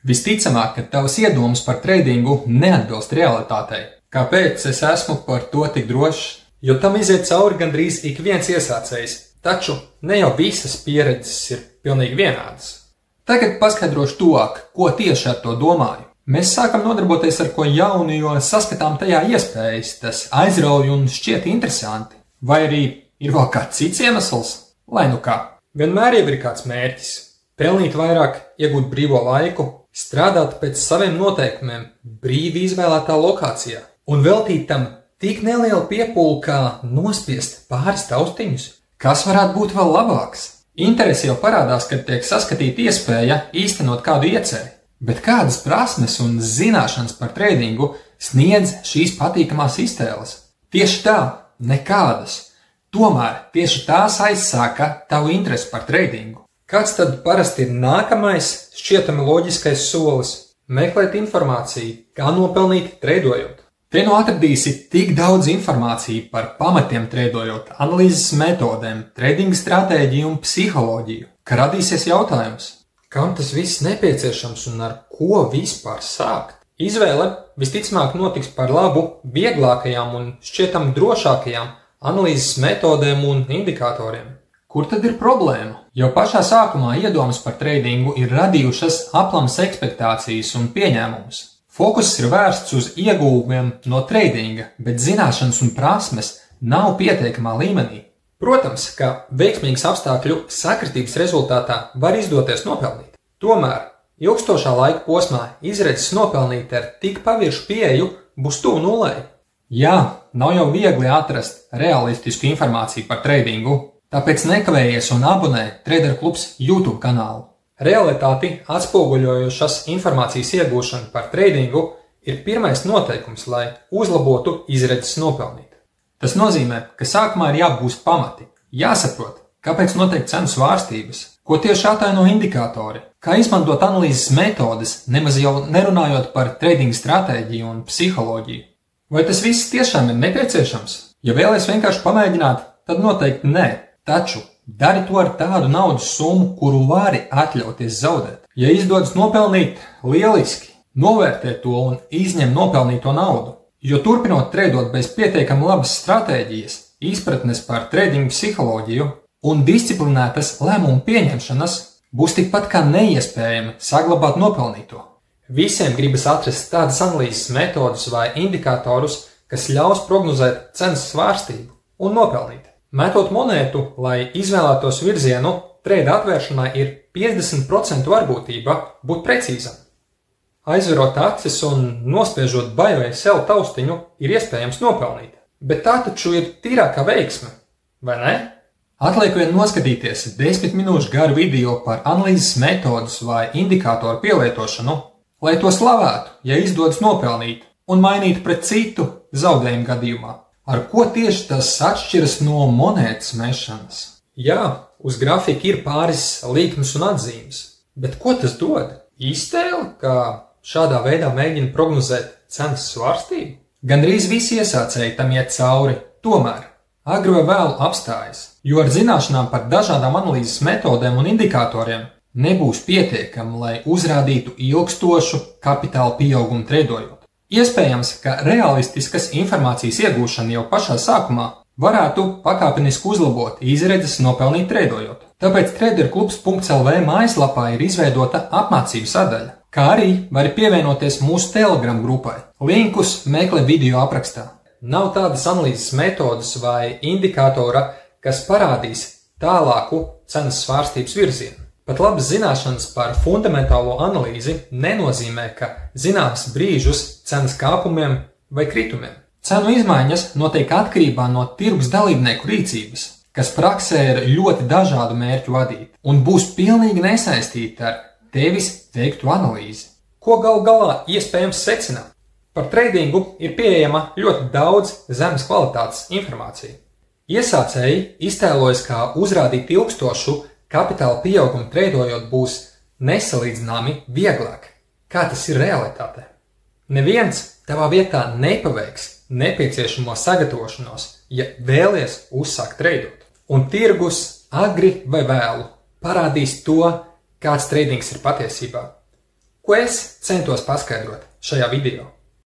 Visticamāk, ka tavs iedoms par treidingu neatbilst realitātei. Kāpēc es esmu par to tik drošs? Jo tam iziet cauri gandrīz ik viens iesācējs, taču ne jau visas pieredzes ir pilnīgi vienādas. Tagad paskaidrošu tuvāk, ko tieši ar to domāju. Mēs sākam nodarboties ar ko jaunu, jo saskatām tajā iespējas, tas aizrauj un šķiet interesanti. Vai arī ir vēl kāds cits iemesls? Lai nu kā. Vienmēr jau ir kāds mērķis. Pelnīt vairāk, iegūt brīvo laiku, strādāt pēc saviem noteikumiem, brīvi izvēlētā lokācijā un veltīt tam tik nelielu piepūli, kā nospiest pāris taustiņus. Kas varētu būt vēl labāks? Interesi jau parādās, kad tiek saskatīta iespēja īstenot kādu ieceri. Bet kādas prasmes un zināšanas par treidingu sniedz šīs patīkamās iztēles? Tieši tā, nekādas. Tomēr tieši tās aizsāka tavu interesi par treidingu. Kāds tad parasti ir nākamais šķietami loģiskais solis? Meklēt informāciju, kā nopelnīt treidojot. Te nu atradīsi tik daudz informāciju par pamatiem treidojot, analīzes metodēm, treidinga stratēģiju un psiholoģiju, ka radīsies jautājums, kam tas viss nepieciešams un ar ko vispār sākt? Izvēle visticamāk notiks par labu vieglākajām un šķietami drošākajām analīzes metodēm un indikatoriem. Kur tad ir problēma? Jau pašā sākumā iedomas par treidingu ir radījušas aplamas ekspektācijas un pieņēmumus. Fokus ir vērsts uz ieguvumiem no treidinga, bet zināšanas un prasmes nav pietiekamā līmenī. Protams, ka veiksmīgas apstākļu sakritības rezultātā var izdoties nopelnīt. Tomēr ilgstošā laika posmā izredzes nopelnīt ar tik paviršu pieeju būs tuvu nulei. Jā, nav jau viegli atrast realistisku informāciju par treidingu, tāpēc nekavējies un abonē Trader Klubs YouTube kanālu. Realitāti atspoguļojošas informācijas iegūšana par treidingu ir pirmais noteikums, lai uzlabotu izredzes nopelnīt. Tas nozīmē, ka sākumā ir jāapgūst pamati, jāsaprot, kāpēc notiek cenu svārstības, ko tieši ataino indikātori, kā izmantot analīzes metodes, nemaz jau nerunājot par treidinga stratēģiju un psiholoģiju. Vai tas viss tiešām ir nepieciešams? Ja vēlies vienkārši pamēģināt, tad noteikti nē, taču dari to ar tādu naudas summu, kuru vari atļauties zaudēt. Ja izdodas nopelnīt, lieliski, novērtē to un izņem nopelnīto naudu. Jo turpinot treidot bez pietiekami labas stratēģijas, izpratnes par treidinga psiholoģiju un disciplinētas lēmumu pieņemšanas, būs tikpat kā neiespējami saglabāt nopelnīto. Visiem gribas atrast tādas analīzes metodus vai indikatorus, kas ļaus prognozēt cenas svārstību un nopelnīt. Metot monētu, lai izvēlētos virzienu, treida atvēršanai ir 50% varbūtība būt precīzam. Aizverot acis un nospiežot buy vai sell taustiņu ir iespējams nopelnīt, bet tā taču ir tīrākā veiksme, vai ne? Atliek vien noskatīties 10 minūšu garu video par analīzes metodas vai indikātoru pielietošanu, lai to slavētu, ja izdodas nopelnīt un mainīt pret citu zaudējumu gadījumā. Ar ko tieši tas atšķiras no monētas mešanas? Jā, uz grafika ir pāris līknes un atzīmes, bet ko tas dod? Iztēle, kā šādā veidā mēģina prognozēt cenas svārstību? Gandrīz visi iesācēji tam iet cauri, tomēr agri vai vēlu apstājas, jo ar zināšanām par dažādām analīzes metodēm un indikatoriem nebūs pietiekami, lai uzrādītu ilgstošu kapitāla pieaugumu treidojot. Iespējams, ka realistiskas informācijas iegūšana jau pašā sākumā varētu pakāpeniski uzlabot izredzes nopelnīt treidojot. Tāpēc traderklubs.lv mājaslapā ir izveidota apmācību sadaļa, kā arī vari pievienoties mūsu Telegram grupai. Linkus meklē video aprakstā. Nav tādas analīzes metodas vai indikātora, kas parādīs tālāku cenas svārstības virzienu. Pat labas zināšanas par fundamentālo analīzi nenozīmē, ka zināms brīžus cenas kāpumiem vai kritumiem. Cenu izmaiņas notiek atkarībā no tirgus dalībnieku rīcības, kas praksē ir ļoti dažādu mērķu vadīti un būs pilnīgi nesaistīti ar tevis veiktu analīzi. Ko galu galā iespējams secināt? Par treidingu ir pieejama ļoti daudz zemes kvalitātes informācija. Iesācēji iztēlojas, kā uzrādīt ilgstošu kapitāla pieaugumu treidojot būs nesalīdzināmi vieglāk, kā tas ir realitātē. Neviens tavā vietā nepaveiks nepieciešamo sagatavošanos, ja vēlies uzsākt treidot. Un tirgus agri vai vēlu parādīs to, kāds treidings ir patiesībā. ko es centos paskaidrot šajā video.